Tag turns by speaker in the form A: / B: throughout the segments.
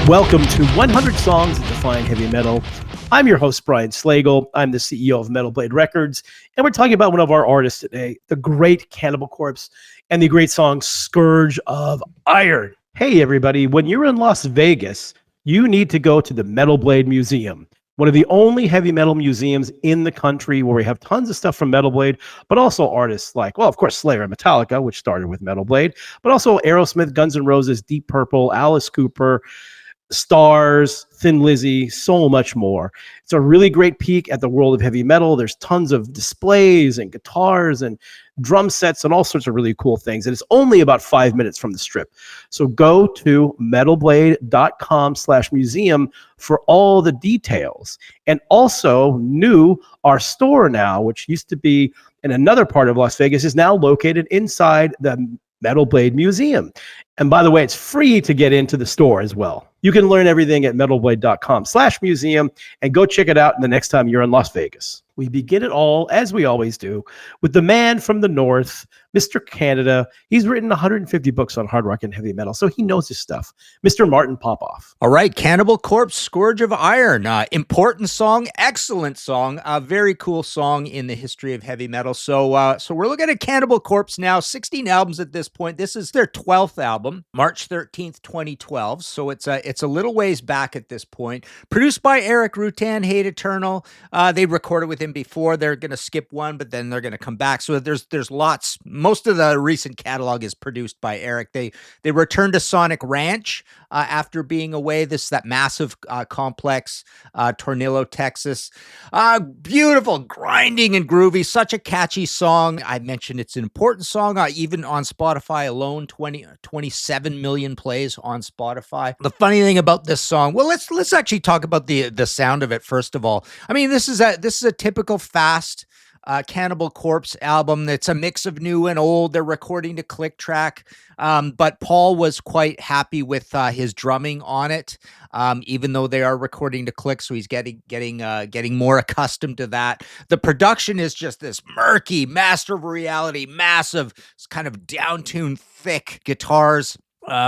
A: Welcome to 100 Songs That Define Heavy Metal. I'm your host, Brian Slagel. I'm the CEO of Metal Blade Records, and we're talking about one of our artists today, the great Cannibal Corpse, and the great song Scourge of Iron. Hey, everybody, when you're in Las Vegas, you need to go to the Metal Blade Museum, one of the only heavy metal museums in the country where we have tons of stuff from Metal Blade, but also artists like, well, of course, Slayer and Metallica, which started with Metal Blade, but also Aerosmith, Guns N' Roses, Deep Purple, Alice Cooper, Stars, Thin Lizzy, so much more. It's a really great peek at the world of heavy metal. There's tons of displays and guitars and drum sets and all sorts of really cool things. And it's only about 5 minutes from the Strip. So go to metalblade.com/museum for all the details. And also new, our store now, which used to be in another part of Las Vegas, is now located inside the Metal Blade Museum. And by the way, it's free to get into the store as well. You can learn everything at metalblade.com/museum and go check it out the next time you're in Las Vegas. We begin it all, as we always do, with the man from the North, Mr. Canada. He's written 150 books on hard rock and heavy metal, so he knows his stuff. Mr. Martin Popoff.
B: All right, Cannibal Corpse, Scourge of Iron. Important song, excellent song, a very cool song in the history of heavy metal. So we're looking at Cannibal Corpse now, 16 albums at this point. This is their 12th album, March 13th, 2012. So it's a little ways back at this point. Produced by Eric Rutan, Hate Eternal. They recorded with him before. They're going to skip one, but then they're going to come back. So there's lots. Most of the recent catalog is produced by Eric. They returned to Sonic Ranch after being away. That massive complex, Tornillo, Texas. Beautiful, grinding and groovy. Such a catchy song. I mentioned it's an important song. Even on Spotify alone, 27 million plays on Spotify. The funny thing about this song, well, let's actually talk about the sound of it first of all. I mean, this is a typical fast Cannibal Corpse album. It's a mix of new and old. They're recording to click track, but Paul was quite happy with his drumming on it, even though they are recording to click, so he's getting more accustomed to that. The production is just this murky, Master of Reality, massive, kind of down-tuned, thick guitars.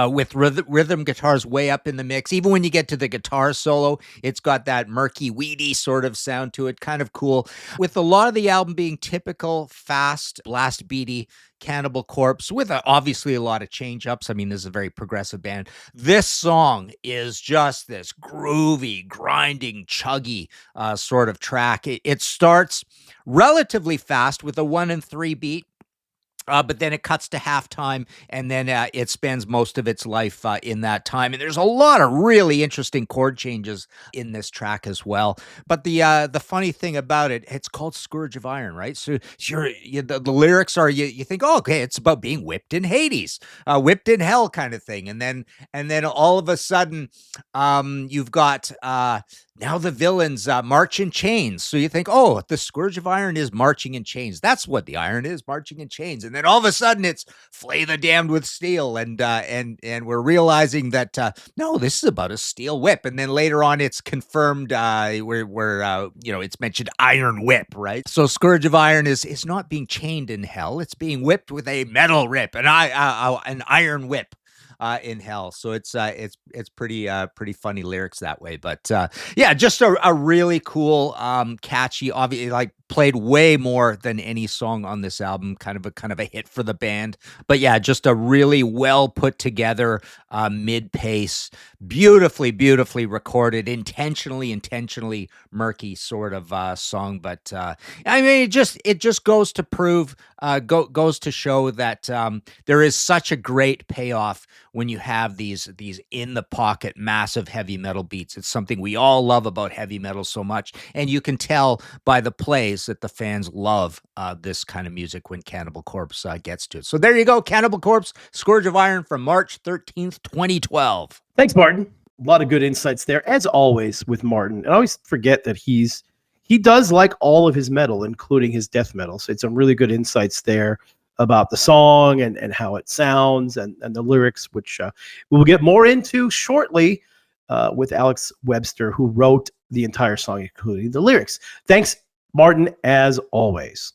B: With rhythm guitars way up in the mix. Even when you get to the guitar solo, it's got that murky, weedy sort of sound to it. Kind of cool. With a lot of the album being typical, fast, blast beaty Cannibal Corpse, with obviously a lot of change-ups. I mean, this is a very progressive band. This song is just this groovy, grinding, chuggy sort of track. It starts relatively fast with a 1-3 beat. But then it cuts to halftime, and then it spends most of its life in that time. And there's a lot of really interesting chord changes in this track as well. But the funny thing about it, it's called Scourge of Iron, right? So the lyrics are, you think, oh, okay, it's about being whipped in Hades, whipped in hell kind of thing. And then all of a sudden, you've got now the villains march in chains. So you think, oh, the Scourge of Iron is marching in chains. That's what the iron is, marching in chains. And then all of a sudden it's flay the damned with steel. And we're realizing that, no, this is about a steel whip. And then later on it's confirmed where it's mentioned iron whip, right? So Scourge of Iron is not being chained in hell. It's being whipped with a metal whip, an iron whip. In hell. So it's pretty funny lyrics that way. But yeah, just a really cool, catchy, obviously like played way more than any song on this album, kind of a hit for the band. But yeah, just a really well put together, mid-pace, beautifully recorded, intentionally murky sort of song. But I mean, it just goes to prove, goes to show that there is such a great payoff when you have these in the pocket, massive heavy metal beats. It's something we all love about heavy metal so much, and you can tell by the plays that the fans love this kind of music when Cannibal Corpse gets to it. So there you go, Cannibal Corpse, Scourge of Iron from March 13th, 2012.
A: Thanks, Martin. A lot of good insights there, as always, with Martin. I always forget that he does like all of his metal, including his death metal. So it's some really good insights there about the song and how it sounds and the lyrics, which we'll get more into shortly with Alex Webster, who wrote the entire song, including the lyrics. Thanks, Martin, as always.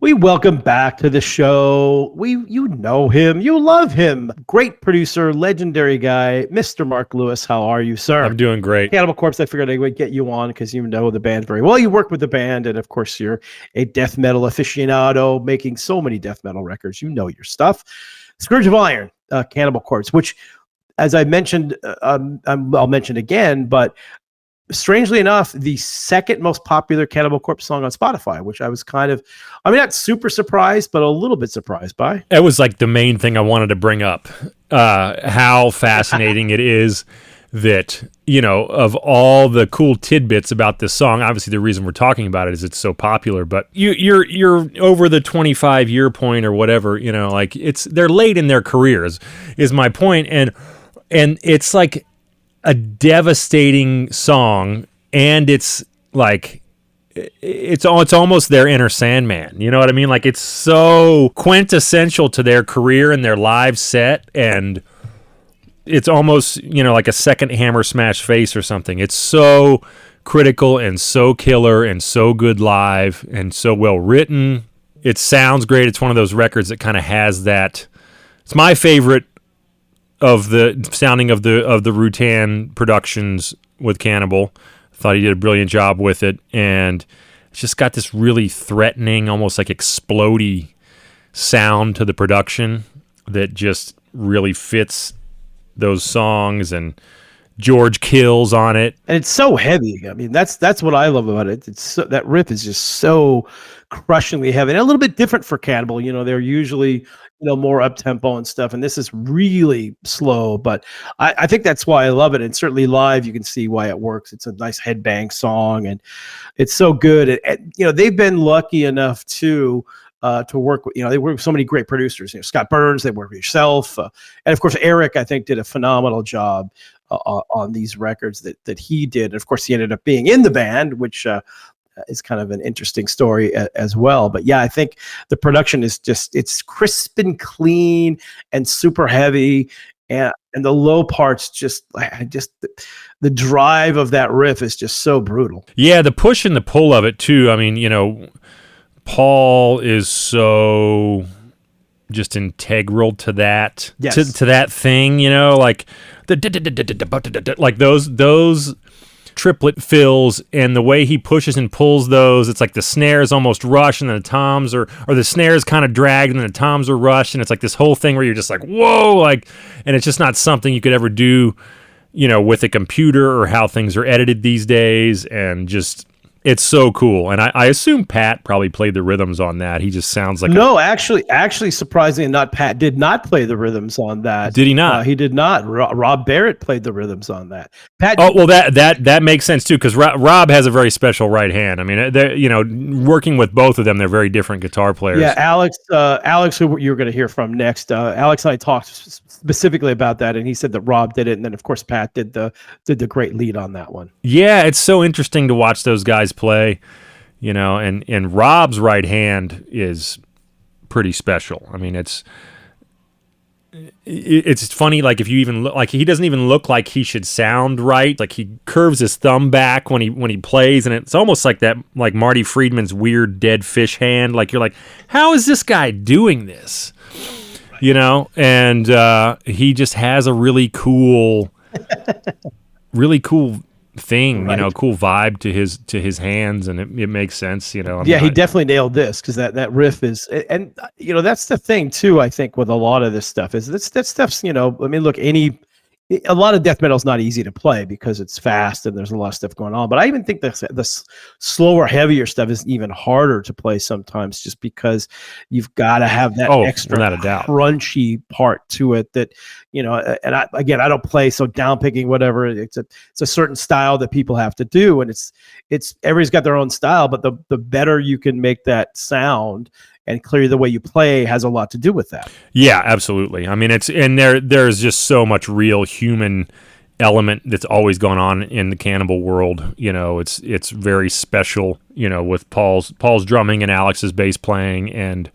A: We welcome back to the show. You know him, you love him. Great producer, legendary guy, Mr. Mark Lewis. How are you, sir?
C: I'm doing great.
A: Cannibal Corpse, I figured I would get you on because you know the band very well. You work with the band, and of course, you're a death metal aficionado, making so many death metal records. You know your stuff. Scourge of Iron, Cannibal Corpse, which, as I mentioned, I'll mention again, but strangely enough, the second most popular Cannibal Corpse song on Spotify, which I was not super surprised, but a little bit surprised by.
C: That was like the main thing I wanted to bring up. How fascinating it is that, of all the cool tidbits about this song, obviously the reason we're talking about it is it's so popular, but you're over the 25-year point or whatever, like they're late in their careers is my point. And it's like a devastating song, and it's like it's almost their Enter Sandman. You know what I mean? Like it's so quintessential to their career and their live set, and it's almost like a second Hammer Smash Face or something. It's so critical and so killer and so good live and so well written. It sounds great. It's one of those records that kind of has that. It's my favorite of the sounding of the Rutan productions with Cannibal. I thought he did a brilliant job with it, and it's just got this really threatening, almost like explodey sound to the production that just really fits those songs, and George kills on it.
A: And it's so heavy. I mean, that's what I love about it. It's that riff is just so crushingly heavy, and a little bit different for Cannibal. They're usually more up tempo and stuff, and this is really slow. But I think that's why I love it, and certainly live you can see why it works. It's a nice headbang song, and it's so good. And they've been lucky enough to work with, they work with so many great producers. Scott Burns, they work with yourself, and of course Eric, I think, did a phenomenal job on these records that he did. And of course, he ended up being in the band, which is kind of an interesting story as well. But yeah, I think the production is it's crisp and clean and super heavy, and the low parts the drive of that riff is just so brutal.
C: Yeah, the push and the pull of it too. I mean, Paul is so just integral to that,
A: yes.
C: to that thing, like the like those triplet fills, and the way he pushes and pulls those, it's like the snares almost rush, and then the toms or the snares kind of drag, and then the toms are rushed, and it's like this whole thing where you're just like, whoa, and it's just not something you could ever do, with a computer or how things are edited these days, and just it's so cool. And I assume Pat probably played the rhythms on that. He just sounds like
A: actually, surprisingly, not Pat did not play the rhythms on that.
C: Did he not?
A: He did not. Rob Barrett played the rhythms on that. Pat.
C: Oh well, that makes sense too, because Rob has a very special right hand. I mean, working with both of them, they're very different guitar players.
A: Yeah, Alex, who you're going to hear from next. Alex and I talked specifically about that, and he said that Rob did it, and then of course Pat did the great lead on that one.
C: Yeah, it's so interesting to watch those guys play, and Rob's right hand is pretty special. I mean, it's funny, like if you even look, like he doesn't even look like he should sound right. Like he curves his thumb back when he plays, and it's almost like that, like Marty Friedman's weird dead fish hand. Like you're like, how is this guy doing this? And he just has a really cool thing,
A: right.
C: Cool vibe to his hands, and it makes sense,
A: he definitely nailed this, because that riff is, and that's the thing too, I think, with a lot of this stuff is that stuff's, look, a lot of death metal is not easy to play because it's fast and there's a lot of stuff going on. But I even think the slower, heavier stuff is even harder to play sometimes, just because you've got to have that extra
C: without a doubt,
A: crunchy part to it that, and I don't play, so down picking, whatever. It's a certain style that people have to do. And it's everybody's got their own style, but the better you can make that sound, and clearly the way you play has a lot to do with that.
C: Yeah, absolutely. I mean, there's just so much real human element that's always gone on in the Cannibal world. It's very special, with Paul's drumming and Alex's bass playing, and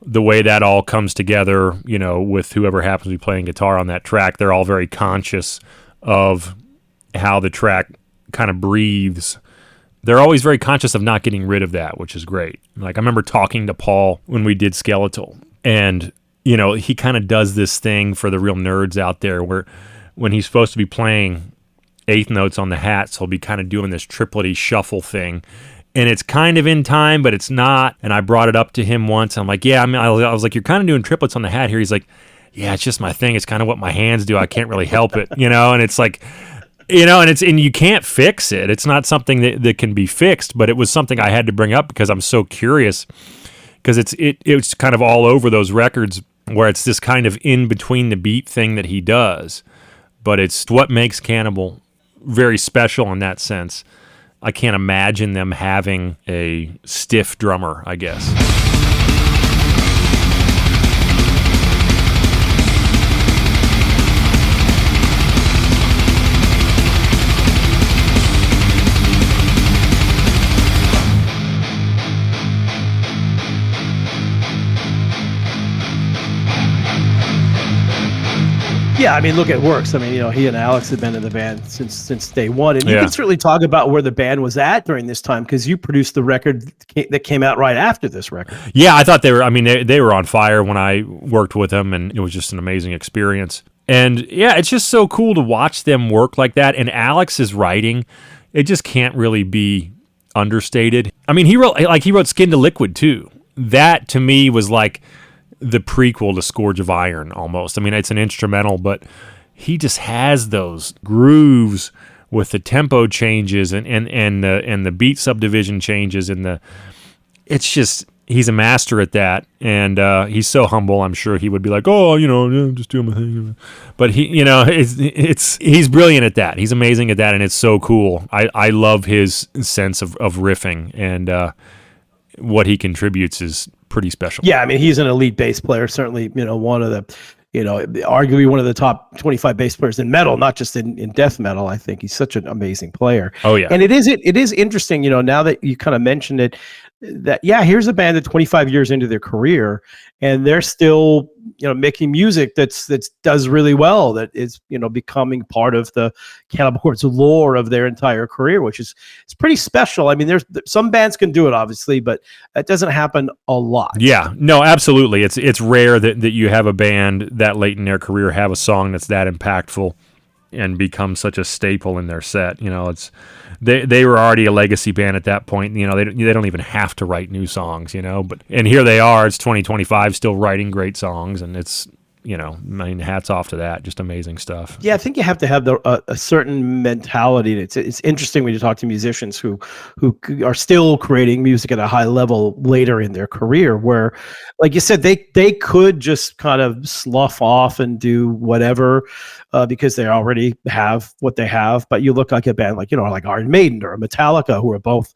C: the way that all comes together, with whoever happens to be playing guitar on that track. They're all very conscious of how the track kind of breathes they're always very conscious of not getting rid of that, which is great. Like I remember talking to Paul when we did Skeletal, and you know, he kind of does this thing for the real nerds out there where when he's supposed to be playing eighth notes on the hats, he'll be kind of doing this triplety shuffle thing. And it's kind of in time, but it's not. And I brought it up to him once. I'm like, yeah, I mean, I was like, you're kind of doing triplets on the hat here. He's like, yeah, it's just my thing. It's kind of what my hands do. I can't really help it, you know? And it's like, you know, and you can't fix it. It's not something that can be fixed, but it was something I had to bring up because I'm so curious, because it's kind of all over those records where it's this kind of in between the beat thing that he does, but it's what makes Cannibal very special in that sense. I can't imagine them having a stiff drummer, I guess.
A: Yeah, I mean, look, it works. I mean, you know, he and Alex have been in the band since day one, and you can certainly talk about where the band was at during this time because you produced the record that came out right after this record.
C: Yeah, I thought they were. I mean, they were on fire when I worked with them, and it was just an amazing experience. And yeah, it's just so cool to watch them work like that. And Alex's writing, it just can't really be understated. I mean, he wrote Skin to Liquid too. That to me was like the prequel to Scourge of Iron almost. I mean, it's an instrumental, but he just has those grooves with the tempo changes and the beat subdivision changes it's just, he's a master at that, and he's so humble. I'm sure he would be like, oh, you know, just doing my thing. But he, you know, he's brilliant at that. He's amazing at that, and it's so cool. I love his sense of riffing, and what he contributes is pretty special.
A: Yeah, I mean, he's an elite bass player, certainly, you know, one of the, you know, arguably one of the top 25 bass players in metal, not just in death metal. I think he's such an amazing player.
C: Oh yeah.
A: And it is interesting, you know, now that you kind of mentioned it, that yeah, here's a band that 25 years into their career and they're still, you know, making music that's does really well, that is, you know, becoming part of the Cannibal Corpse lore of their entire career, which is, it's pretty special. I mean, there's some bands can do it obviously, but that doesn't happen a lot.
C: Yeah, no, absolutely. It's rare that you have a band that late in their career have a song that's that impactful and become such a staple in their set. You know, it's they were already a legacy band at that point. You know, they don't even have to write new songs, you know, and here they are, it's 2025 still writing great songs, and it's, you know, I mean, hats off to that. Just amazing stuff.
A: Yeah, I think you have to have a certain mentality. It's interesting when you talk to musicians who are still creating music at a high level later in their career, where, like you said, they could just kind of slough off and do whatever because they already have what they have. But you look like a band like, you know, like Iron Maiden or Metallica, who are both,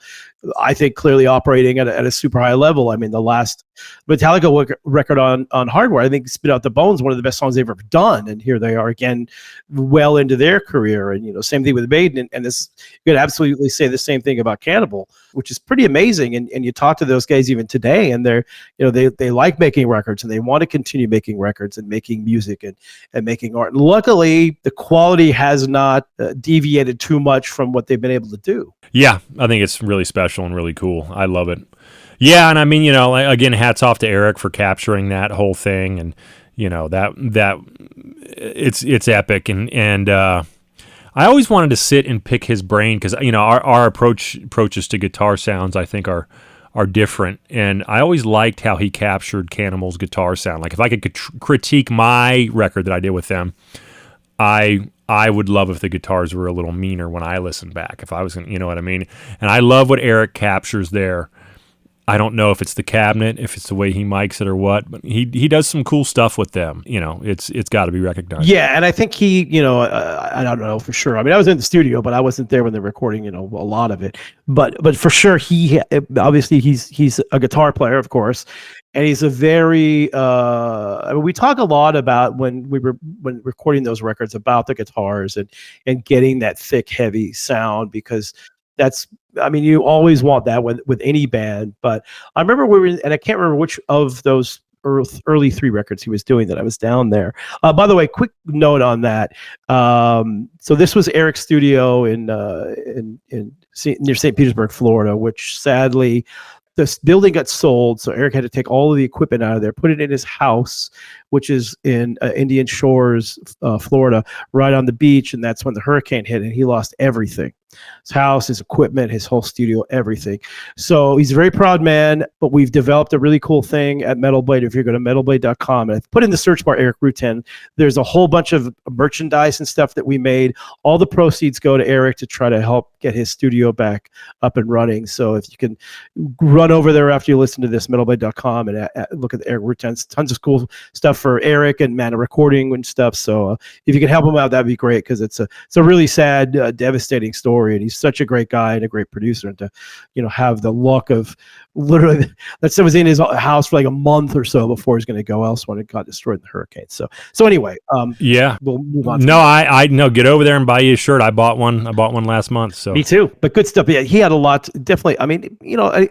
A: I think, clearly operating at a super high level. I mean, the last Metallica record on Hardware, I think Spit Out the Bones, one of the best songs they've ever done. And here they are again, well into their career. And, you know, same thing with Maiden. And this, you could absolutely say the same thing about Cannibal, which is pretty amazing. And you talk to those guys even today, and they're, you know, they like making records and they want to continue making records and making music and making art. And luckily, the quality has not deviated too much from what they've been able to do.
C: Yeah, I think it's really special and really cool. I love it. Yeah, and I mean, you know, again, hats off to Eric for capturing that whole thing, and you know that it's epic, and I always wanted to sit and pick his brain because, you know, our approaches to guitar sounds, I think, are different, and I always liked how he captured Cannibal's guitar sound. Like if I could critique my record that I did with them, I would love if the guitars were a little meaner when I listen back, if I was, you know what I mean? And I love what Eric captures there. I don't know if it's the cabinet, if it's the way he mics it or what, but he does some cool stuff with them. You know, it's got to be recognized.
A: Yeah, and I think he, you know, I don't know for sure. I mean, I was in the studio, but I wasn't there when they're recording, you know, a lot of it. But for sure, he obviously he's a guitar player, of course, and he's a very. I mean, we talk a lot about when recording those records about the guitars and getting that thick, heavy sound, because that's, I mean, you always want that with any band. But I remember and I can't remember which of those early three records he was doing that I was down there. By the way, quick note on that. So this was Eric's studio in near St. Petersburg, Florida, which sadly this building got sold. So Eric had to take all of the equipment out of there, put it in his house, which is in Indian Shores, Florida, right on the beach. And that's when the hurricane hit and he lost everything. His house, his equipment, his whole studio, everything. So he's a very proud man, but we've developed a really cool thing at Metal Blade. If you go to metalblade.com and put in the search bar Eric Rutan, there's a whole bunch of merchandise and stuff that we made. All the proceeds go to Eric to try to help get his studio back up and running. So if you can run over there after you listen to this, metalblade.com, and look at the Eric Rutan, tons of cool stuff for Eric and Mana Recording and stuff. So if you can help him out, that'd be great, because it's a really sad, devastating story. And he's such a great guy and a great producer, and to have the luck of literally that was in his house for like a month or so before he's going to go elsewhere, and it got destroyed in the hurricane. So anyway,
C: yeah,
A: we'll move on.
C: No, I no, get over there and buy you a shirt. I bought one last month. So
A: me too, but good stuff. Yeah, he had a lot. Definitely. I mean,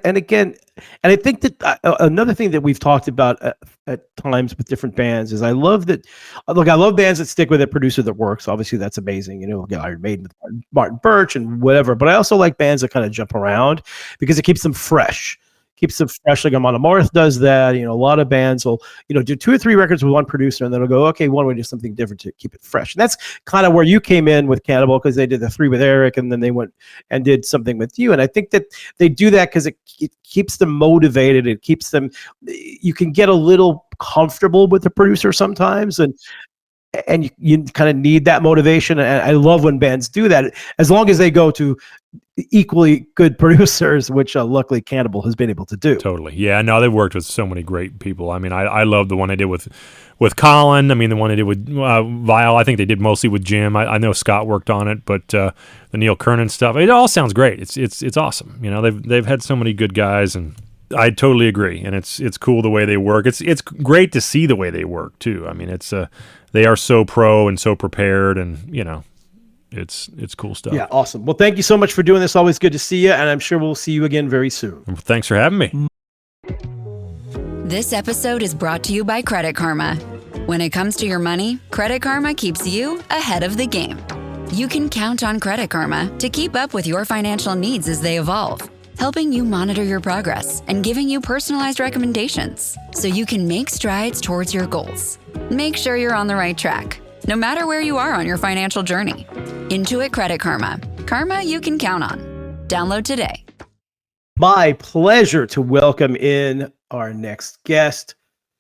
A: and again, and I think that another thing that we've talked about at times with different bands is I love that. Look, I love bands that stick with a producer that works. Obviously, that's amazing. Get Iron Maiden with Martin Birch and whatever. But I also like bands that kind of jump around because it keeps them fresh. Like Amon Amarth does that. A lot of bands will, do 2 or 3 records with one producer, and then they'll go, okay, why don't we do something different to keep it fresh? And that's kind of where you came in with Cannibal, because they did the 3 with Eric, and then they went and did something with you. And I think that they do that because it keeps them motivated. It keeps them, you can get a little comfortable with the producer sometimes, and you kind of need that motivation. And I love when bands do that, as long as they go to equally good producers, which luckily Cannibal has been able to do.
C: Totally. Yeah, no, they've worked with so many great people. I mean, I love the one I did with Colin. I mean, the one I did with Vile, I think they did mostly with Jim. I know Scott worked on it, but the Neil Kernan stuff, it all sounds great. It's awesome. They've had so many good guys, and I totally agree. And it's cool the way they work. It's great to see the way they work too. I mean, they are so pro and so prepared, and it's cool stuff.
A: Yeah, awesome. Well, thank you so much for doing this. Always good to see you, and I'm sure we'll see you again very soon.
C: Thanks for having me.
D: This episode is brought to you by Credit Karma. When it comes to your money, Credit Karma keeps you ahead of the game. You can count on Credit Karma to keep up with your financial needs as they evolve, helping you monitor your progress and giving you personalized recommendations so you can make strides towards your goals. Make sure you're on the right track, no matter where you are on your financial journey. Intuit Credit Karma. Karma you can count on. Download today.
A: My pleasure to welcome in our next guest.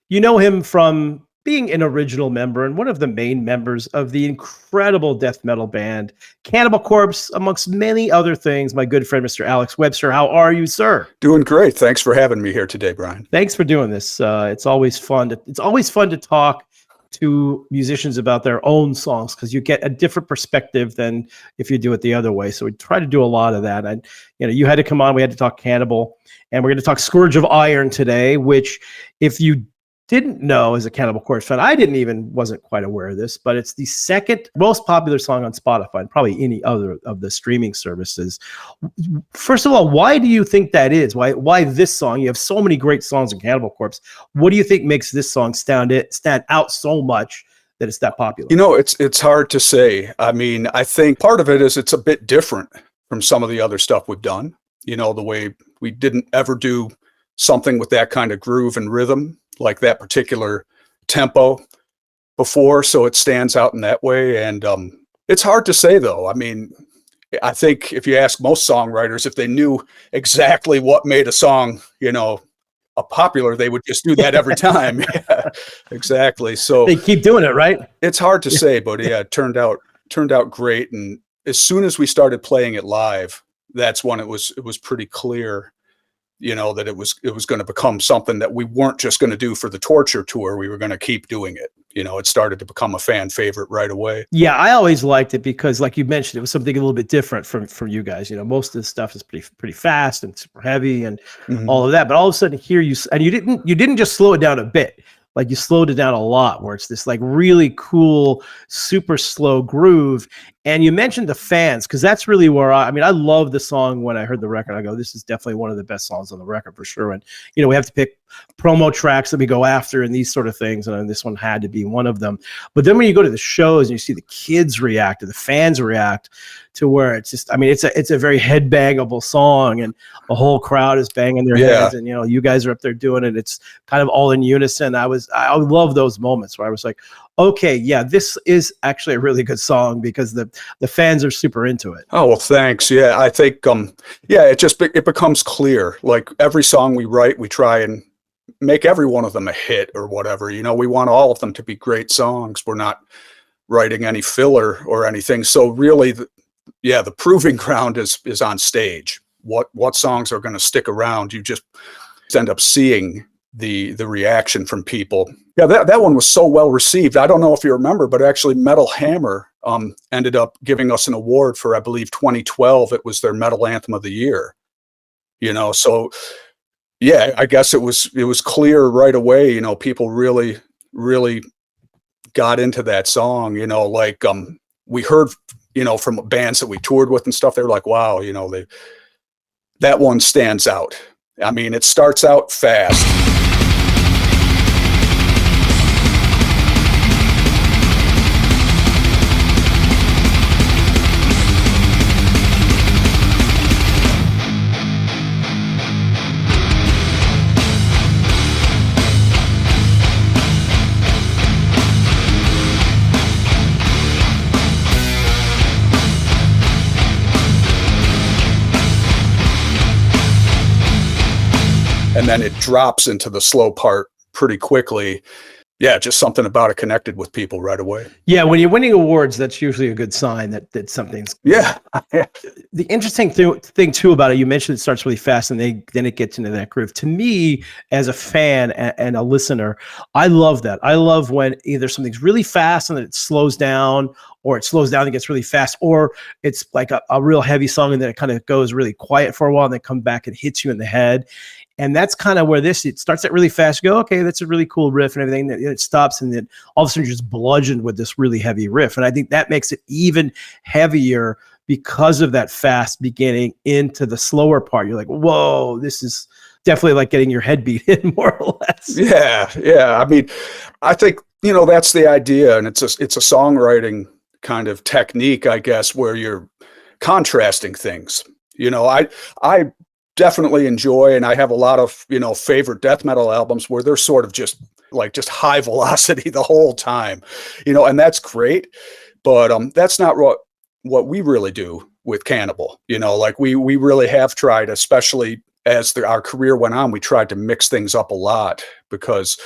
A: You know him from being an original member and one of the main members of the incredible death metal band Cannibal Corpse, amongst many other things. My good friend, Mr. Alex Webster. How are you, sir?
E: Doing great. Thanks for having me here today, Brian.
A: Thanks for doing this. It's always fun to talk to musicians about their own songs, because you get a different perspective than if you do it the other way. So we try to do a lot of that. And you had to come on. We had to talk Cannibal, and we're going to talk Scourge of Iron today, which, if you didn't know as a Cannibal Corpse fan, wasn't quite aware of this, but it's the second most popular song on Spotify and probably any other of the streaming services. First of all, why do you think that is? Why this song? You have so many great songs in Cannibal Corpse. What do you think makes this song stand out so much that it's that popular?
E: It's hard to say. I mean, I think part of it is it's a bit different from some of the other stuff we've done. The way we didn't ever do something with that kind of groove and rhythm, like that particular tempo before, so it stands out in that way. And it's hard to say, though. I mean, I think if you ask most songwriters, if they knew exactly what made a song, a popular, they would just do that every time. Yeah, exactly. So
A: they keep doing it, right?
E: It's hard to say, but yeah, it turned out great. And as soon as we started playing it live, that's when it was pretty clear, that it was going to become something that we weren't just going to do for the Torture tour. We were going to keep doing it. It started to become a fan favorite right away.
A: Yeah, I always liked it because, like you mentioned, it was something a little bit different from you guys. Most of the stuff is pretty fast and super heavy and all of that. But all of a sudden here you didn't just slow it down a bit. Like, you slowed it down a lot, where it's this like really cool, super slow groove. And you mentioned the fans, because that's really where I mean, I love the song. When I heard the record, I go, this is definitely one of the best songs on the record for sure. And, you know, we have to pick promo tracks that we go after and these sort of things. And this one had to be one of them. But then when you go to the shows and you see the kids react, or the fans react, to where it's just, I mean, it's a very headbangable song, and the whole crowd is banging their heads, and, you know, you guys are up there doing it. It's kind of all in unison. I love those moments where I was like, okay, yeah, this is actually a really good song, because the fans are super into it.
E: Oh, well, thanks. Yeah, I think, it becomes clear. Like every song we write, we try and make every one of them a hit or whatever. You know, we want all of them to be great songs. We're not writing any filler or anything. So really, the proving ground is on stage. What songs are going to stick around? You just end up seeing the reaction from people. Yeah, that one was so well received. I don't know if you remember, but actually Metal Hammer ended up giving us an award for, I believe, 2012. It was their Metal Anthem of the Year. You know, so yeah, I guess it was clear right away. You know, people really, really got into that song. You know, like we heard, you know, from bands that we toured with and stuff. They were like, wow, you know, that one stands out. I mean, it starts out fast. And then it drops into the slow part pretty quickly. Yeah, just something about it connected with people right away.
A: Yeah, when you're winning awards, that's usually a good sign that something's.
E: Yeah.
A: The interesting thing too about it, you mentioned it starts really fast and then it gets into that groove. To me, as a fan and a listener, I love that. I love when either something's really fast and then it slows down, or it slows down and gets really fast, or it's like a real heavy song and then it kind of goes really quiet for a while and then come back and hits you in the head. And that's kind of where it starts out really fast. You go, okay, that's a really cool riff and everything. Then it stops, and then all of a sudden you're just bludgeoned with this really heavy riff. And I think that makes it even heavier because of that fast beginning into the slower part. You're like, whoa, this is definitely like getting your head beat in, more or less.
E: Yeah. I mean, I think, you know, that's the idea. And it's a songwriting kind of technique, I guess, where you're contrasting things. You know, I definitely enjoy, and I have a lot of, you know, favorite death metal albums where they're sort of just high velocity the whole time, you know, and that's great. But that's not what we really do with Cannibal. You know, like we really have tried, especially as our career went on, we tried to mix things up a lot, because,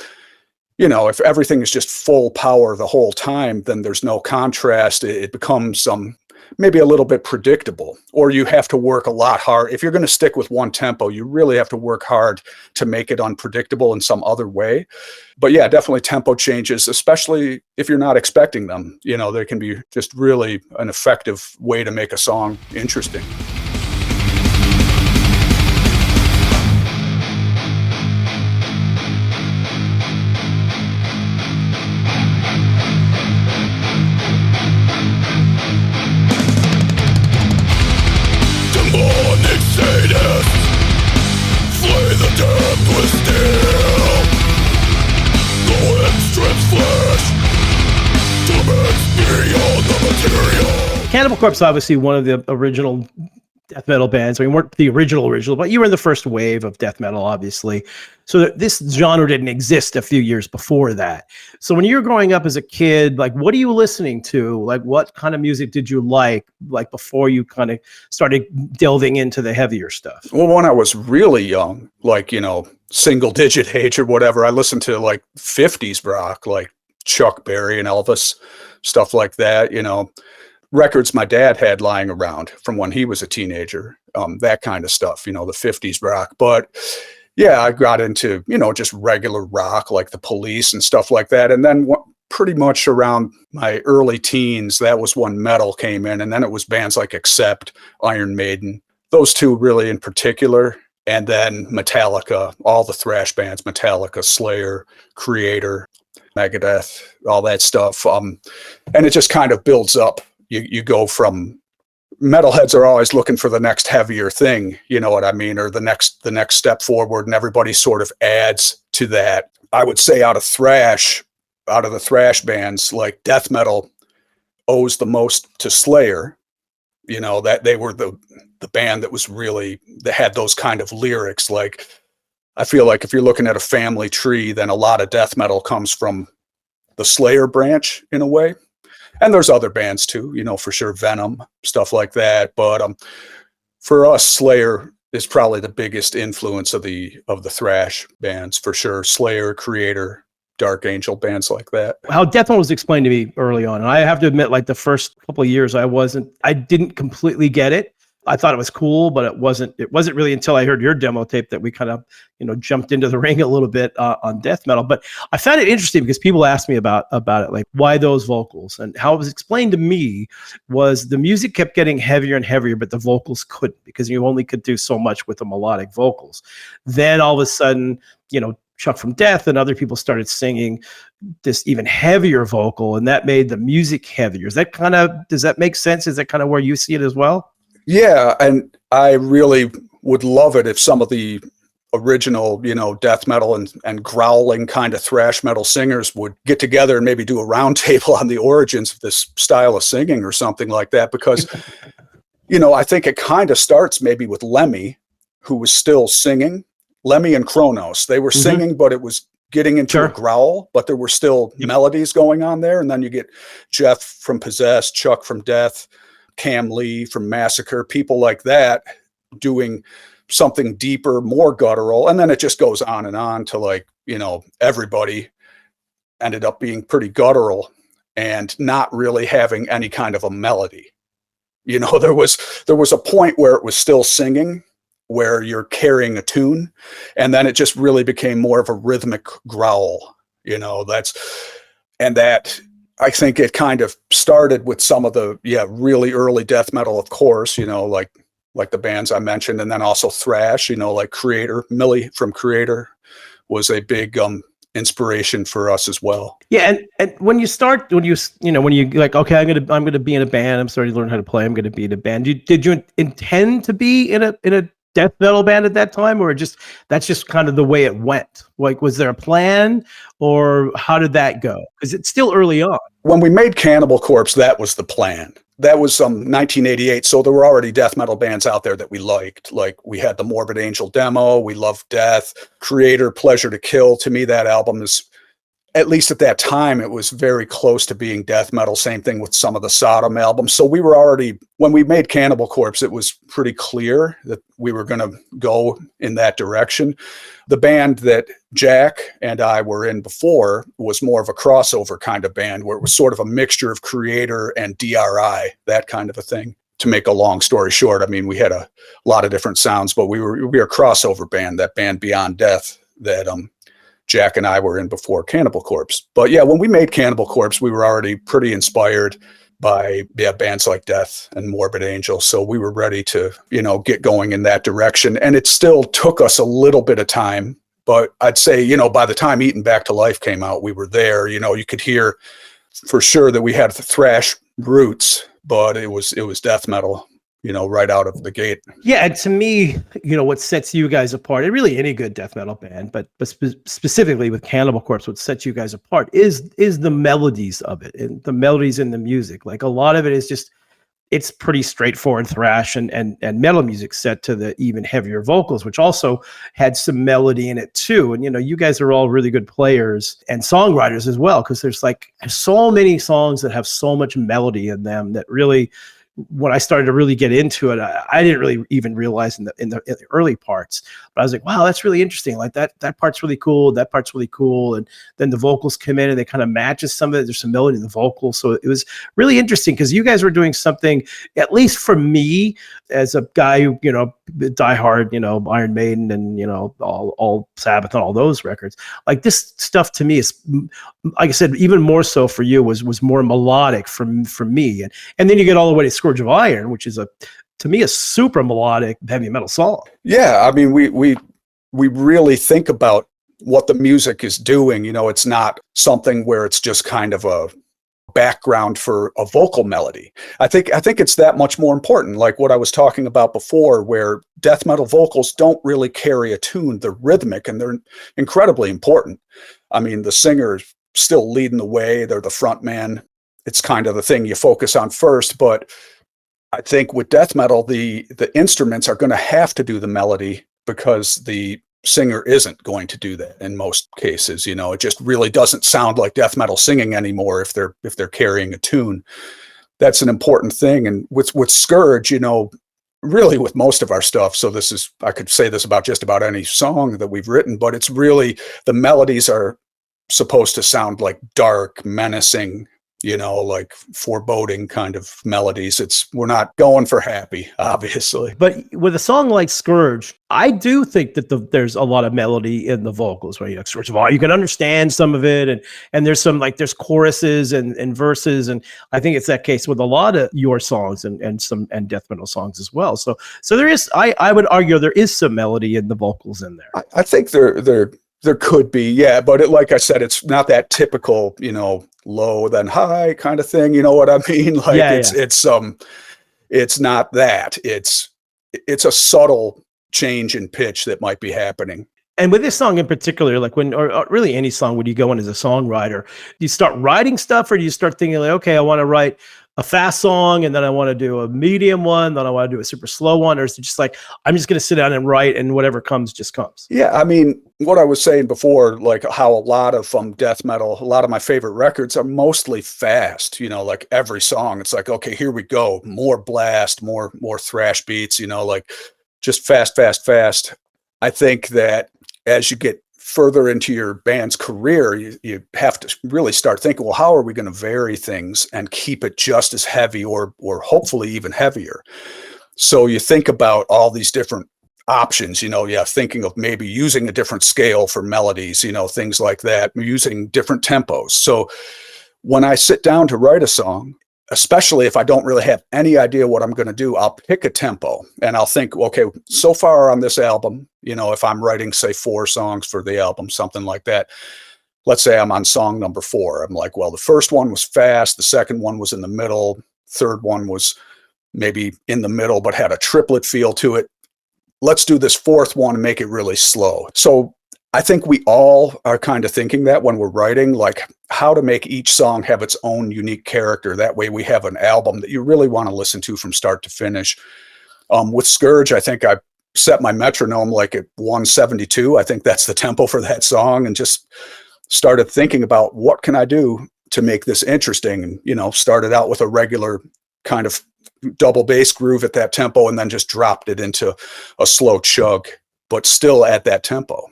E: you know, if everything is just full power the whole time, then there's no contrast. It becomes maybe a little bit predictable, or you have to work a lot hard. If you're going to stick with one tempo, you really have to work hard to make it unpredictable in some other way. But yeah, definitely tempo changes, especially if you're not expecting them. You know, they can be just really an effective way to make a song interesting.
A: Cannibal Corpse, obviously one of the original death metal bands. I mean, weren't the original, but you were in the first wave of death metal, obviously. So this genre didn't exist a few years before that. So when you were growing up as a kid, like, what are you listening to? Like, what kind of music did you like before you kind of started delving into the heavier stuff?
E: Well, when I was really young, like, you know, single digit age or whatever, I listened to like 50s rock, like Chuck Berry and Elvis, stuff like that, you know. Records my dad had lying around from when he was a teenager, that kind of stuff, you know, the 50s rock. But yeah, I got into, you know, just regular rock like the Police and stuff like that. And then pretty much around my early teens, that was when metal came in. And then it was bands like Accept, Iron Maiden, those two really in particular. And then Metallica, all the thrash bands, Metallica, Slayer, Creator, Megadeth, all that stuff. And it just kind of builds up, you go from metalheads are always looking for the next heavier thing, you know what I mean, or the next step forward, and everybody sort of adds to that. I would say out of the thrash bands, like death metal owes the most to Slayer. You know, that they were the band that was really, that had those kind of lyrics. Like, I feel like if you're looking at a family tree, then a lot of death metal comes from the Slayer branch in a way. And there's other bands too, you know, for sure, Venom, stuff like that. But for us, Slayer is probably the biggest influence of the thrash bands, for sure. Slayer, Creator, Dark Angel, bands like that.
A: How death metal was explained to me early on, and I have to admit, like the first couple of years, I didn't completely get it. I thought it was cool, but it wasn't really until I heard your demo tape that we kind of, you know, jumped into the ring a little bit on death metal. But I found it interesting because people asked me about it, like why those vocals, and how it was explained to me was the music kept getting heavier and heavier, but the vocals couldn't, because you only could do so much with the melodic vocals. Then all of a sudden, you know, Chuck from Death and other people started singing this even heavier vocal, and that made the music heavier. Does that make sense? Is that kind of where you see it as well?
E: Yeah, and I really would love it if some of the original, you know, death metal and growling kind of thrash metal singers would get together and maybe do a round table on the origins of this style of singing or something like that, because, you know, I think it kind of starts maybe with Lemmy, who was still singing. Lemmy and Kronos, they were singing, but it was getting into a growl, but there were still melodies going on there. And then you get Jeff from Possessed, Chuck from Death, Cam Lee from Massacre, people like that doing something deeper, more guttural. And then it just goes on to, like, you know, everybody ended up being pretty guttural and not really having any kind of a melody. You know, there was a point where it was still singing, where you're carrying a tune, and then it just really became more of a rhythmic growl, you know. That I think it kind of started with some of the really early death metal, of course, you know, like the bands I mentioned, and then also thrash, you know, like Creator. Millie from Creator was a big inspiration for us as well.
A: Yeah, and when you like, okay, I'm gonna be in a band, I'm starting to learn how to play, I'm gonna be in a band. Did you intend to be in a death metal band at that time, or that's just kind of the way it went? Like, was there a plan, or how did that go? Because it's still early on.
E: When we made Cannibal Corpse, that was the plan. That was 1988, so there were already death metal bands out there that we liked. Like, we had the Morbid Angel demo, we loved Death, Creator, Pleasure to Kill. To me, that album is, at least at that time, it was very close to being death metal. Same thing with some of the Sodom albums. So we were already, when we made Cannibal Corpse, it was pretty clear that we were going to go in that direction. The band that Jack and I were in before was more of a crossover kind of band, where it was sort of a mixture of Creator and DRI, that kind of a thing. To make a long story short, I mean, we had a lot of different sounds, but we were a crossover band, that band Beyond Death that Jack and I were in before Cannibal Corpse. But yeah, when we made Cannibal Corpse, we were already pretty inspired by bands like Death and Morbid Angel. So we were ready to, you know, get going in that direction. And it still took us a little bit of time, but I'd say, you know, by the time Eaten Back to Life came out, we were there. You know, you could hear for sure that we had the thrash roots, but it was death metal, you know, right out of the gate.
A: Yeah, and to me, you know, what sets you guys apart, and really any good death metal band, but specifically with Cannibal Corpse, what sets you guys apart is the melodies of it, and the melodies in the music. Like, a lot of it is just, it's pretty straightforward thrash and metal music set to the even heavier vocals, which also had some melody in it too. And, you know, you guys are all really good players and songwriters as well, because there's so many songs that have so much melody in them that really, when I started to really get into it, I didn't really even realize in the early parts, but I was like, wow, that's really interesting. Like that part's really cool. That part's really cool. And then the vocals come in and they kind of matches some of it. There's some melody in the vocals. So it was really interesting, because you guys were doing something, at least for me, as a guy who, you know, diehard, you know, Iron Maiden and, you know, all Sabbath and all those records. Like, this stuff to me is, like I said, even more so for you, was more melodic for me. And then you get all the way to Scourge of Iron, which is to me a super melodic heavy metal song.
E: Yeah, I mean, we really think about what the music is doing. You know, it's not something where it's just kind of a background for a vocal melody. I think it's that much more important, like what I was talking about before, where death metal vocals don't really carry a tune. They're rhythmic and they're incredibly important. I mean, the singer's still leading the way. They're the front man. It's kind of the thing you focus on first. But I think with death metal, the instruments are going to have to do the melody because the singer isn't going to do that in most cases. You know, it just really doesn't sound like death metal singing anymore if they're carrying a tune. That's an important thing. And with Scourge, you know, really with most of our stuff, so I could say this about just about any song that we've written, but it's really, the melodies are supposed to sound like dark, menacing, you know, like foreboding kind of melodies. We're not going for happy, obviously.
A: But with a song like Scourge, I do think that there's a lot of melody in the vocals, right? You know, Scourge of Iron, you can understand some of it, and there's some, like, there's choruses and verses, and I think it's that case with a lot of your songs and death metal songs as well. So there is, I would argue there is some melody in the vocals in there.
E: I think there could be, yeah, but like I said, it's not that typical, you know, low then high kind of thing. You know what I mean? Like it's not that. It's a subtle change in pitch that might be happening.
A: And with this song in particular, like or really any song, when you go in as a songwriter, do you start writing stuff, or do you start thinking like, okay, I want to write a fast song, and then I want to do a medium one, then I want to do a super slow one? Or is it just like, I'm just going to sit down and write, and whatever comes just comes?
E: Yeah, I mean, what I was saying before, like how a lot of death metal, a lot of my favorite records are mostly fast. You know, like every song, it's like, okay, here we go, more blast, more thrash beats. You know, like just fast. I think that as you get further into your band's career, you have to really start thinking, well, how are we going to vary things and keep it just as heavy or hopefully even heavier? So you think about all these different options, you know, thinking of maybe using a different scale for melodies, you know, things like that, using different tempos. So when I sit down to write a song, especially if I don't really have any idea what I'm going to do, I'll pick a tempo and I'll think, okay, so far on this album, you know, if I'm writing, say, 4 songs for the album, something like that, let's say I'm on song number 4. I'm like, well, the first one was fast. The second one was in the middle. Third one was maybe in the middle, but had a triplet feel to it. Let's do this fourth one and make it really slow. So I think we all are kind of thinking that when we're writing, like how to make each song have its own unique character. That way we have an album that you really want to listen to from start to finish. With Scourge, I think I set my metronome like at 172. I think that's the tempo for that song, and just started thinking about what can I do to make this interesting. And, you know, started out with a regular kind of double bass groove at that tempo, and then just dropped it into a slow chug, but still at that tempo.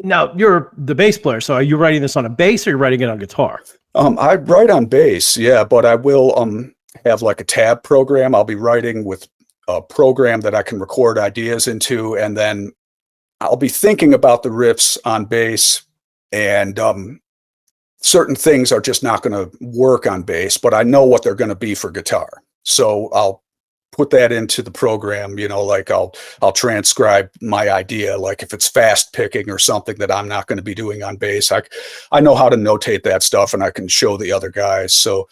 A: Now, you're the bass player, so are you writing this on a bass, or you're writing it on guitar?
E: I write on bass, yeah, but I will have like a tab program. I'll be writing with a program that I can record ideas into, and then I'll be thinking about the riffs on bass, and certain things are just not going to work on bass, but I know what they're going to be for guitar. So I'll put that into the program, you know, like I'll transcribe my idea. Like if it's fast picking or something that I'm not going to be doing on bass, I know how to notate that stuff, and I can show the other guys. So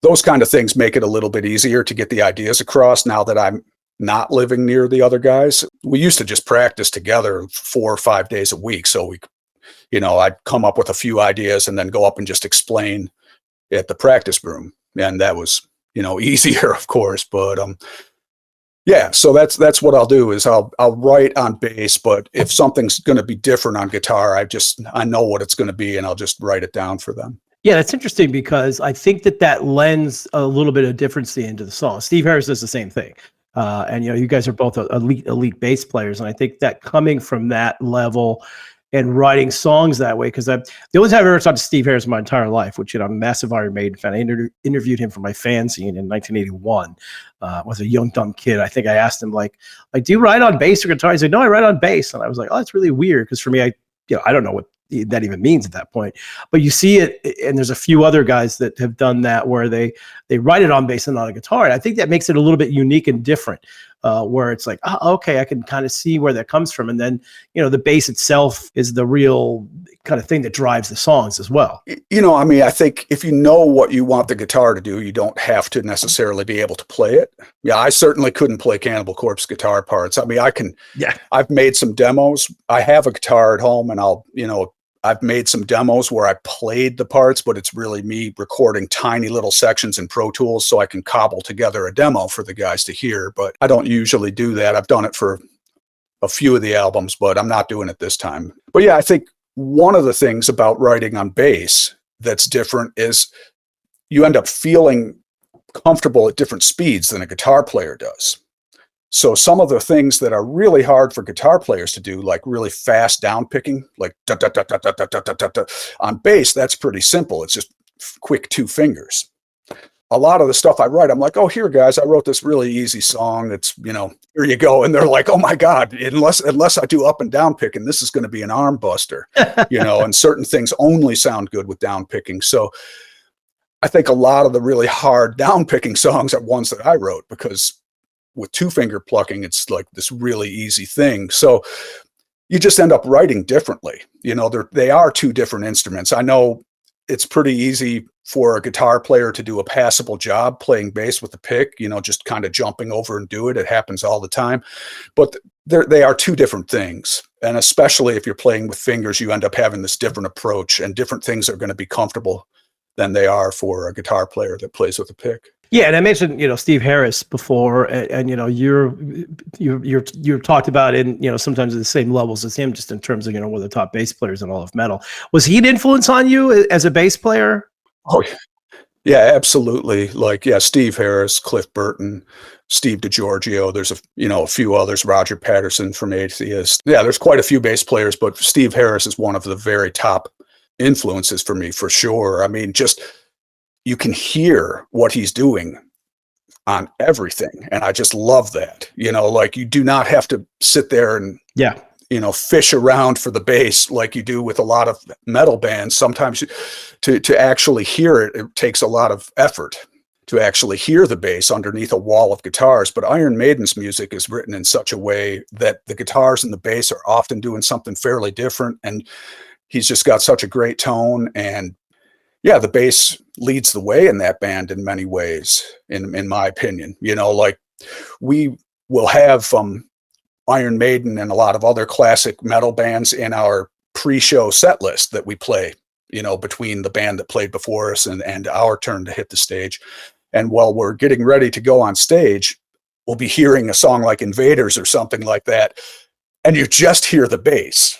E: those kind of things make it a little bit easier to get the ideas across now that I'm not living near the other guys. We used to just practice together 4 or 5 days a week. So you know, I'd come up with a few ideas and then go up and just explain at the practice room. And that was, you know, easier, of course, but yeah, so that's what I'll do is I'll write on bass, but if something's going to be different on guitar, I know what it's going to be, and I'll just write it down for them.
A: Yeah, that's interesting, because I think that lends a little bit of difference into the song. Steve Harris does the same thing. And, you know, you guys are both elite bass players. And I think that coming from that level and writing songs that way, because the only time I've ever talked to Steve Harris in my entire life, which, you know, I'm a massive Iron Maiden fan. I interviewed him for my fanzine in 1981. Was a young, dumb kid. I think I asked him, like, do you write on bass or guitar? He said, no, I write on bass. And I was like, oh, that's really weird. Because for me, I don't know what that even means at that point, but you see it, and there's a few other guys that have done that where they write it on bass and not a guitar, and I think that makes it a little bit unique and different, where it's like, oh, okay, I can kind of see where that comes from, and then, you know, the bass itself is the real kind of thing that drives the songs as well.
E: You know, I mean, I think if you know what you want the guitar to do, you don't have to necessarily be able to play it. Yeah, I certainly couldn't play Cannibal Corpse guitar parts. I mean, I've made some demos. I have a guitar at home, and I've made some demos where I played the parts, but it's really me recording tiny little sections in Pro Tools so I can cobble together a demo for the guys to hear. But I don't usually do that. I've done it for a few of the albums, but I'm not doing it this time. But yeah, I think one of the things about writing on bass that's different is you end up feeling comfortable at different speeds than a guitar player does. So some of the things that are really hard for guitar players to do, like really fast down picking, like da, da, da, da, da, da, da, da, da, on bass, that's pretty simple. It's just quick 2 fingers. A lot of the stuff I write, I'm like, oh, here, guys, I wrote this really easy song. That's, here you go. And they're like, oh my God, unless I do up and down picking, this is going to be an arm buster, and certain things only sound good with down picking. So I think a lot of the really hard down picking songs are ones that I wrote, because with 2 finger plucking, it's like this really easy thing. So you just end up writing differently. They are 2 different instruments. I know it's pretty easy for a guitar player to do a passable job playing bass with the pick, just kind of jumping over and do it. It happens all the time. But they are 2 different things. And especially if you're playing with fingers, you end up having this different approach, and different things are going to be comfortable than they are for a guitar player that plays with a pick.
A: Yeah, and I mentioned Steve Harris before, and you're talked about in sometimes at the same levels as him, just in terms of one of the top bass players in all of metal. Was he an influence on you as a bass player?
E: Oh yeah, absolutely. Like, yeah, Steve Harris, Cliff Burton, Steve DiGiorgio. There's a few others. Roger Patterson from Atheist. Yeah, there's quite a few bass players, but Steve Harris is one of the very top influences for me, for sure. I mean, just you can hear what he's doing on everything, and I just love that. Like, you do not have to sit there and fish around for the bass like you do with a lot of metal bands. Sometimes to actually hear it, it takes a lot of effort to actually hear the bass underneath a wall of guitars. But Iron Maiden's music is written in such a way that the guitars and the bass are often doing something fairly different, and he's just got such a great tone. And yeah, the bass leads the way in that band in many ways, in my opinion. Like, we will have Iron Maiden and a lot of other classic metal bands in our pre-show set list that we play, between the band that played before us and our turn to hit the stage. And while we're getting ready to go on stage, we'll be hearing a song like Invaders or something like that, and you just hear the bass.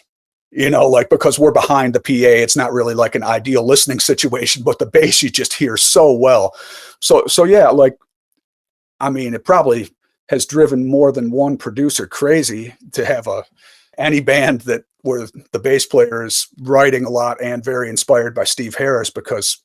E: Like, because we're behind the PA, it's not really like an ideal listening situation, but the bass you just hear so well. So yeah, like, I mean, it probably has driven more than one producer crazy to have any band where the bass player is writing a lot and very inspired by Steve Harris, because,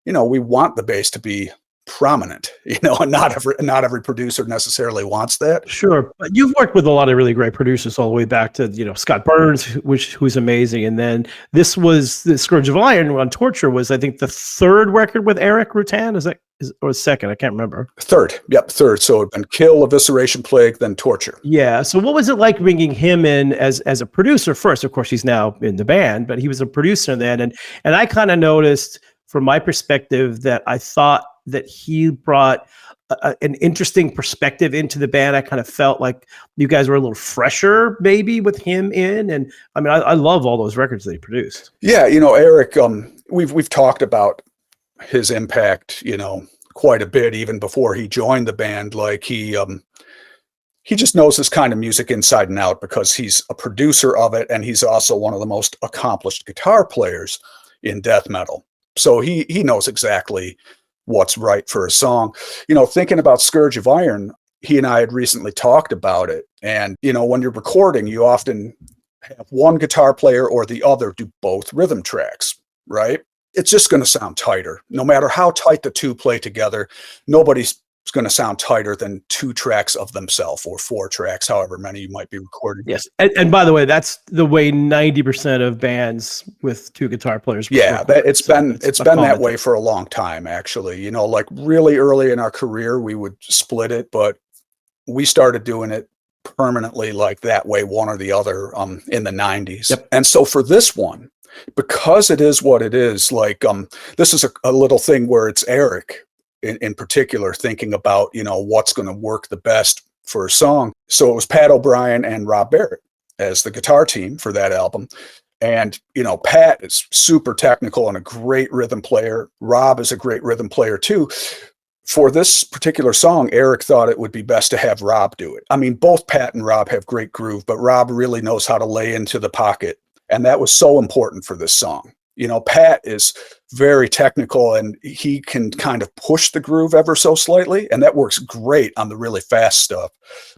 E: we want the bass to be prominent, and not every producer necessarily wants that.
A: Sure, but you've worked with a lot of really great producers all the way back to Scott Burns, who's amazing, and then this was the Scourge of Iron on Torture was, I think, the 3rd record with Eric Rutan. Or second? I can't remember.
E: 3rd, yep, 3rd. So it'd been Kill, Evisceration, Plague, then Torture.
A: Yeah. So what was it like bringing him in as a producer first? Of course, he's now in the band, but he was a producer then, and I kind of noticed from my perspective that I thought that he brought an interesting perspective into the band. I kind of felt like you guys were a little fresher maybe with him in. And I mean, I love all those records that he produced.
E: Yeah. Eric, we've talked about his impact, quite a bit, even before he joined the band. Like, he just knows this kind of music inside and out, because he's a producer of it. And he's also one of the most accomplished guitar players in death metal. So he knows exactly what's right for a song. Thinking about Scourge of Iron, he and I had recently talked about it. And, when you're recording, you often have one guitar player or the other do both rhythm tracks, right? It's just going to sound tighter. No matter how tight the 2 play together, nobody's going to sound tighter than 2 tracks of themselves, or 4 tracks, however many you might be recording.
A: Yes. And by the way, that's the way 90% of bands with 2 guitar players.
E: Yeah, it's been that way for a long time, actually. Like, really early in our career, we would split it, but we started doing it permanently like that way, one or the other, in the 90s.
A: Yep.
E: And so for this one, because it is what it is, like, this is a little thing where it's Eric in particular thinking about, what's going to work the best for a song. So it was Pat O'Brien and Rob Barrett as the guitar team for that album. And, Pat is super technical and a great rhythm player. Rob is a great rhythm player too. For this particular song, Eric thought it would be best to have Rob do it. I mean, both Pat and Rob have great groove, but Rob really knows how to lay into the pocket. And that was so important for this song. Pat is very technical and he can kind of push the groove ever so slightly. And that works great on the really fast stuff.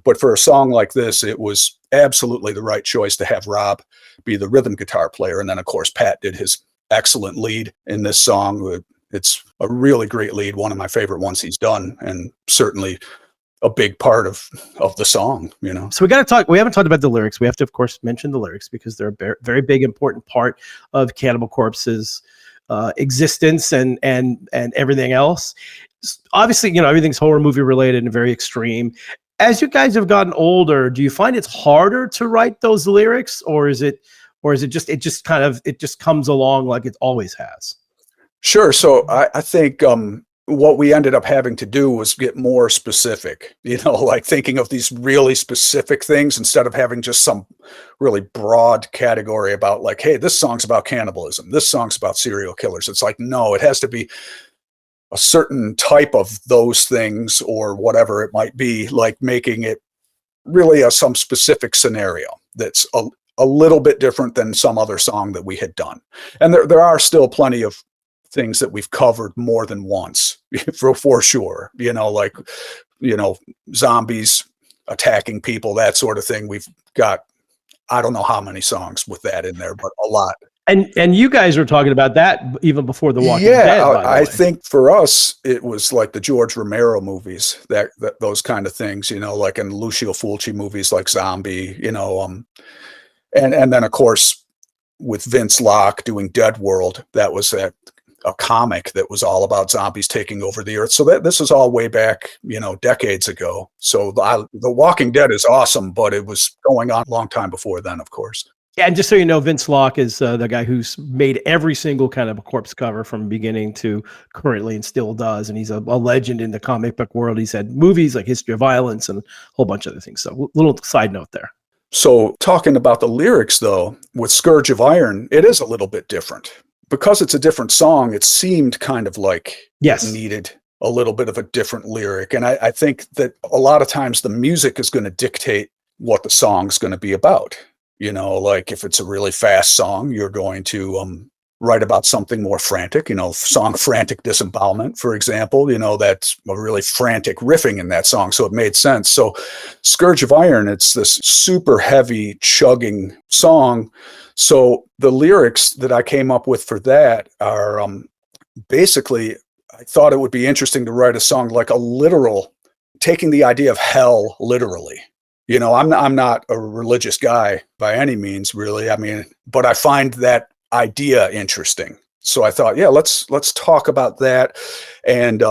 E: But for a song like this, it was absolutely the right choice to have Rob be the rhythm guitar player. And then, of course, Pat did his excellent lead in this song. It's a really great lead, one of my favorite ones he's done, and certainly a big part of the song,
A: So we haven't talked about the lyrics. We have to, of course, mention the lyrics because they're a very big, important part of Cannibal Corpse's existence and everything else. Obviously, everything's horror movie related and very extreme. As you guys have gotten older, do you find it's harder to write those lyrics, or is it just comes along like it always has?
E: Sure. So I think what we ended up having to do was get more specific, like thinking of these really specific things instead of having just some really broad category about like, hey, this song's about cannibalism. This song's about serial killers. It's like, no, it has to be a certain type of those things or whatever it might be, like making it really some specific scenario that's a little bit different than some other song that we had done. And there are still plenty of things that we've covered more than once for sure, like, zombies attacking people, that sort of thing. We've got, I don't know how many songs with that in there, but a lot.
A: And you guys were talking about that even before The Walking Dead.
E: Yeah, I think for us, it was like the George Romero movies, that those kind of things, like in Lucio Fulci movies like Zombie, and then of course with Vince Locke doing Dead World, that was a comic that was all about zombies taking over the earth. So this is all way back, decades ago. So The Walking Dead is awesome, but it was going on a long time before then, of course.
A: Yeah, and just so you know, Vince Locke is the guy who's made every single kind of a Corpse cover from beginning to currently and still does. And he's a legend in the comic book world. He's had movies like History of Violence and a whole bunch of other things. So little side note there. So
E: talking about the lyrics, though, with Scourge of Iron, it is a little bit different. Because it's a different song, it seemed kind of like it needed a little bit of a different lyric. And I think that a lot of times the music is going to dictate what the song's going to be about. Like if it's a really fast song, you're going to write about something more frantic, song Frantic Disembowelment, for example, that's a really frantic riffing in that song. So it made sense. So Scourge of Iron, it's this super heavy chugging song. So the lyrics that I came up with for that are basically, I thought it would be interesting to write a song like a literal, taking the idea of hell literally. I'm not a religious guy by any means, really. I mean, but I find that idea interesting. So I thought, yeah, let's talk about that. And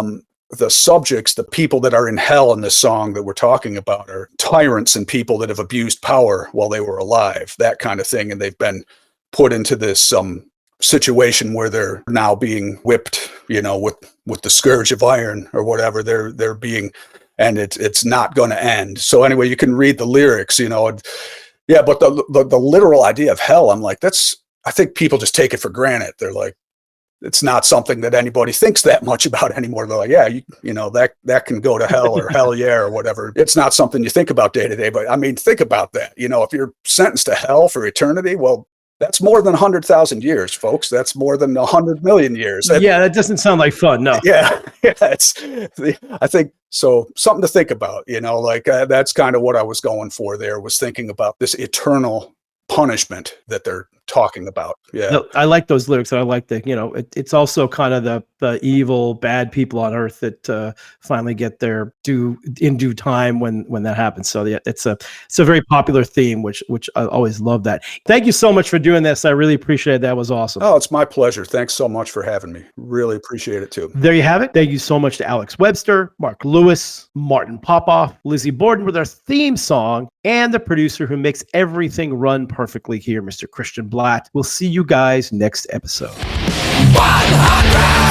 E: the subjects, the people that are in hell in this song that we're talking about are tyrants and people that have abused power while they were alive, that kind of thing. And they've been put into this situation where they're now being whipped, with the Scourge of Iron or whatever they're being, and it's not going to end. So anyway, you can read the lyrics, but the literal idea of hell, I'm like, I think people just take it for granted. They're like, it's not something that anybody thinks that much about anymore. They're like, yeah, that can go to hell or hell yeah or whatever. It's not something you think about day to day, but I mean, think about that. If you're sentenced to hell for eternity, well, that's more than 100,000 years, folks. That's more than 100 million years.
A: That doesn't sound like fun. No.
E: Yeah. I think so. Something to think about, that's kind of what I was going for there, was thinking about this eternal punishment that they're talking about. Yeah.
A: No, I like those lyrics. And I like it's also kind of the the evil, bad people on Earth that finally get their due in due time when that happens. So yeah, it's a very popular theme, which I always love that. Thank you so much for doing this. I really appreciate it. That was awesome.
E: Oh, it's my pleasure. Thanks so much for having me. Really appreciate it too.
A: There you have it. Thank you so much to Alex Webster, Mark Lewis, Martin Popoff, Lizzie Borden with our theme song, and the producer who makes everything run perfectly here, Mr. Christian Blatt. We'll see you guys next episode.
F: 100